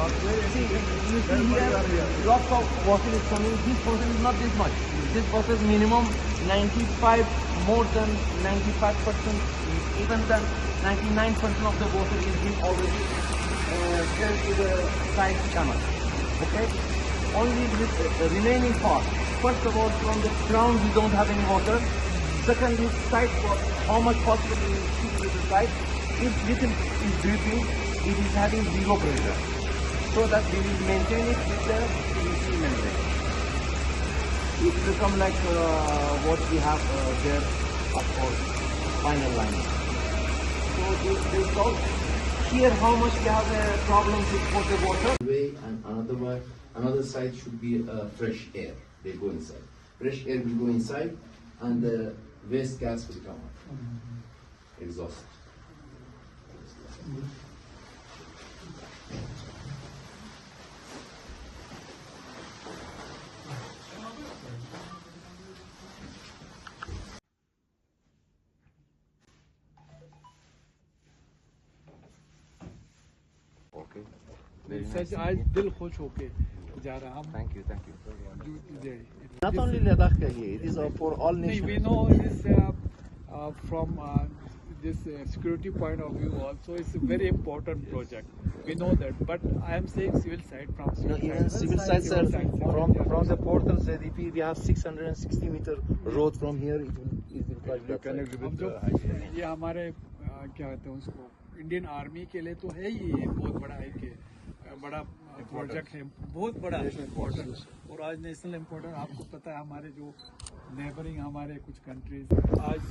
See, you see here, drops of water is coming. This water is not this much. This water is minimum 95, more than 95%, even than 99% of the water is being already sent to the side channel. Okay? Only this remaining part. First of all, from the ground we don't have any water. Secondly, side water, how much possible we keep to the side. If little is dripping, it is having zero pressure. So that we will maintain it with the PVC membrane. It will become like what we have there for final line. So this solves here how much we have a problem with the water. Way and another side should be fresh air. They go inside. Fresh air will go inside, and the waste gas will come out. Exhaust. Okay. Very nice. आज दिल खुश होके जा रहा हम. Thank you. Not only Ladakh ke liye, it is for all nations. We know this from this security point of view also. It's a very important project. We know that, but I am saying civil side from Even civil sites are from the portal ZDP. We have 660-meter road from here. It will connect with the highway. ये हमारे क्या कहते हैं उसको Indian army के लिए तो है ही बहुत बड़ा है कि बड़ा प्रोजेक्ट है, बहुत बड़ा इम्पोर्टेंट और आज नेशनल इम्पोर्टेंट. आपको पता है हमारे जो नेबरिंग हमारे कुछ कंट्रीज आज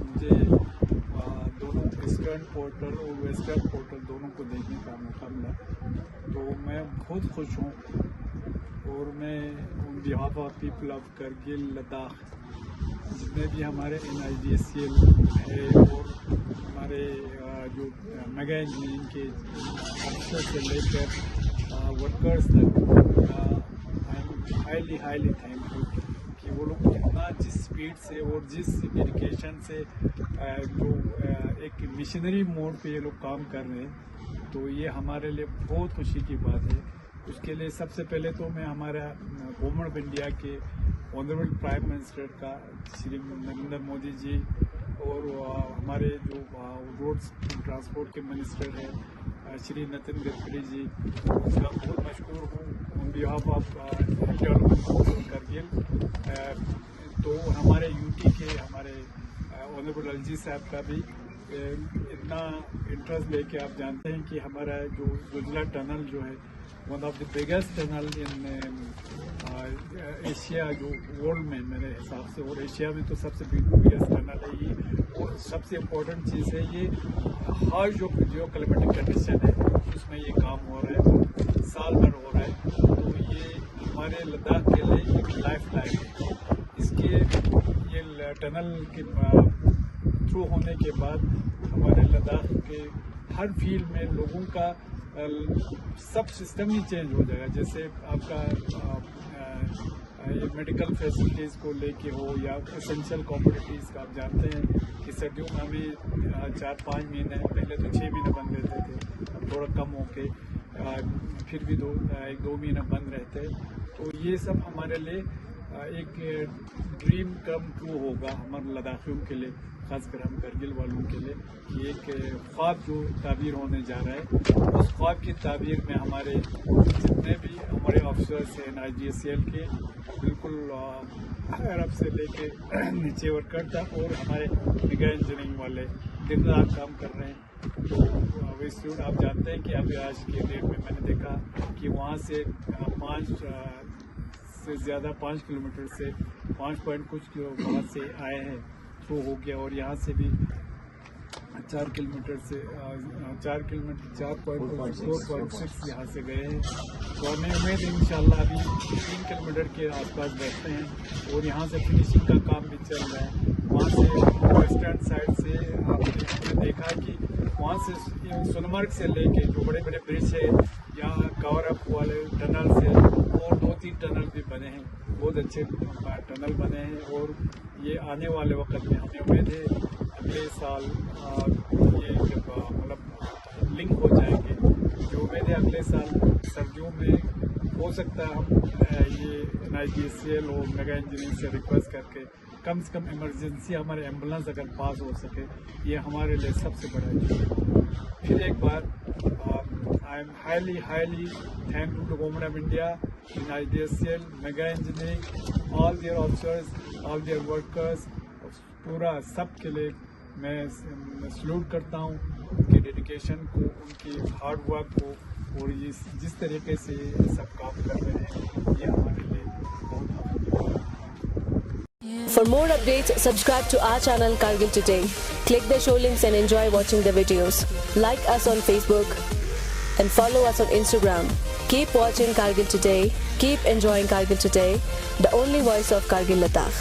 मुझे दोनों ईस्टर्न पोर्टल और वेस्टर्न पोर्टल दोनों को देखने का मौका मिला, तो मैं बहुत खुश हूँ. और मैं on behalf of people of Kargil Ladakh जितने भी हमारे NIGCL है और हमारे जो मेगा इंजीनियरिंग के अफसर से लेकर वर्कर्स तक हाईली थैंकफुल कि वो लोग कितना जिस स्पीड से और जिस डेडिकेशन से जो एक मिशनरी मोड पे ये लोग काम कर रहे हैं, तो ये हमारे लिए बहुत खुशी की बात है. उसके लिए सबसे पहले तो मैं हमारा गवर्नमेंट ऑफ इंडिया के ऑनरेबल प्राइम मिनिस्टर का श्री नरेंद्र मोदी जी और हमारे जो रोड्स ट्रांसपोर्ट के मिनिस्टर हैं श्री नितिन गडकरी जी, उसका बहुत मशहूर हूँ ऑन बिहाफ ऑफ करगिल. तो हमारे यूटी के हमारे ऑनरेबल एलजी साहब का भी इतना इंटरेस्ट लेके आप जानते हैं कि हमारा जो गुजला टनल जो है one of the biggest tunnel in Asia, जो वर्ल्ड में मेरे हिसाब से, और एशिया में तो सबसे बिगेस्ट टनल है ये. और सबसे इम्पोर्टेंट चीज़ है ये हर जो क्लाइमेटिक कंडीशन है उसमें ये काम हो रहा है, साल भर हो रहा है. तो ये हमारे लद्दाख के लिए एक लाइफ लाइन है. इसके ये टनल के थ्रू होने के बाद हमारे लद्दाख के हर फील्ड में लोगों का सब सिस्टम ही चेंज हो जाएगा. जैसे आपका ये मेडिकल फैसिलिटीज़ को लेके हो या एसेंशियल कमोडिटीज़ का, आप जानते हैं कि सर्दियों में हमें 4-5 महीने, पहले तो 6 महीने बंद रहते थे, अब थोड़ा कम होके फिर भी 1-2 महीने बंद रहते हैं. तो ये सब हमारे लिए एक ड्रीम कम ट्रू होगा हमारे लद्दाखियों के लिए, खासकर हम करगिल वालों के लिए, कि एक ख्वाब जो ताबीर होने जा रहा है, उस ख्वाब की ताबीर में हमारे जितने भी हमारे ऑफिसर्स हैं NIGCL के, बिल्कुल अरब से लेके नीचे वर्कर तक, और हमारे मेगा इंजीनियरिंग वाले दिन रात काम कर रहे हैं. तो वेस्टवुड आप जानते हैं कि अभी आज के डेट में मैंने देखा कि वहाँ से 5 से ज़्यादा 5 किलोमीटर से 5 पॉइंट कुछ वहाँ से आए हैं, थ्रू हो गया. और यहाँ से भी 4 किलोमीटर से 4.6 यहाँ से गए हैं. तो हमें उम्मीद है इंशाल्लाह अभी 3 किलोमीटर के आसपास बैठते हैं. और यहाँ से फिनिशिंग का काम भी चल रहा है. वहाँ से वेस्टर्न साइड से आपने देखा कि वहाँ से सोनमर्ग से लेके जो बड़े बड़े ब्रिज है, यहाँ कवर अप वाले टनल से और 2-3 टनल भी बने हैं, बहुत अच्छे टनल बने हैं. और ये आने वाले वक्त में हमें उम्मीद है अगले साल ये जब मतलब लिंक हो जाएंगे جو امید ہے اگلے سال سردیوں میں ہو سکتا ہے ہم یہ NIGSCL اور میگا انجینئرنگ سے ریکویسٹ کر کے کم سے کم ایمرجنسی ہمارے ایمبولینس اگر پاس ہو سکے، یہ ہمارے لیے سب سے بڑا چیز ہے۔ پھر ایک بار I am highly thank to government of India, NIGSCL، Megha engineering, all their officers, all their workers, پورا سب کے لیے میں سلوٹ کرتا ہوں ان کی ڈیڈیکیشن کو، ان کی ہارڈ ورک کو، اور جس طریقے سے یہ سب کام کر رہے ہیں یہ ہمارے لیے بہت افسوس ہے۔ For more updates, subscribe to our channel Kargil Today. Click the show links and enjoy watching the videos. Like us on Facebook and follow us on Instagram. Keep watching Kargil Today. Keep enjoying Kargil Today, the only voice of Kargil Ladakh.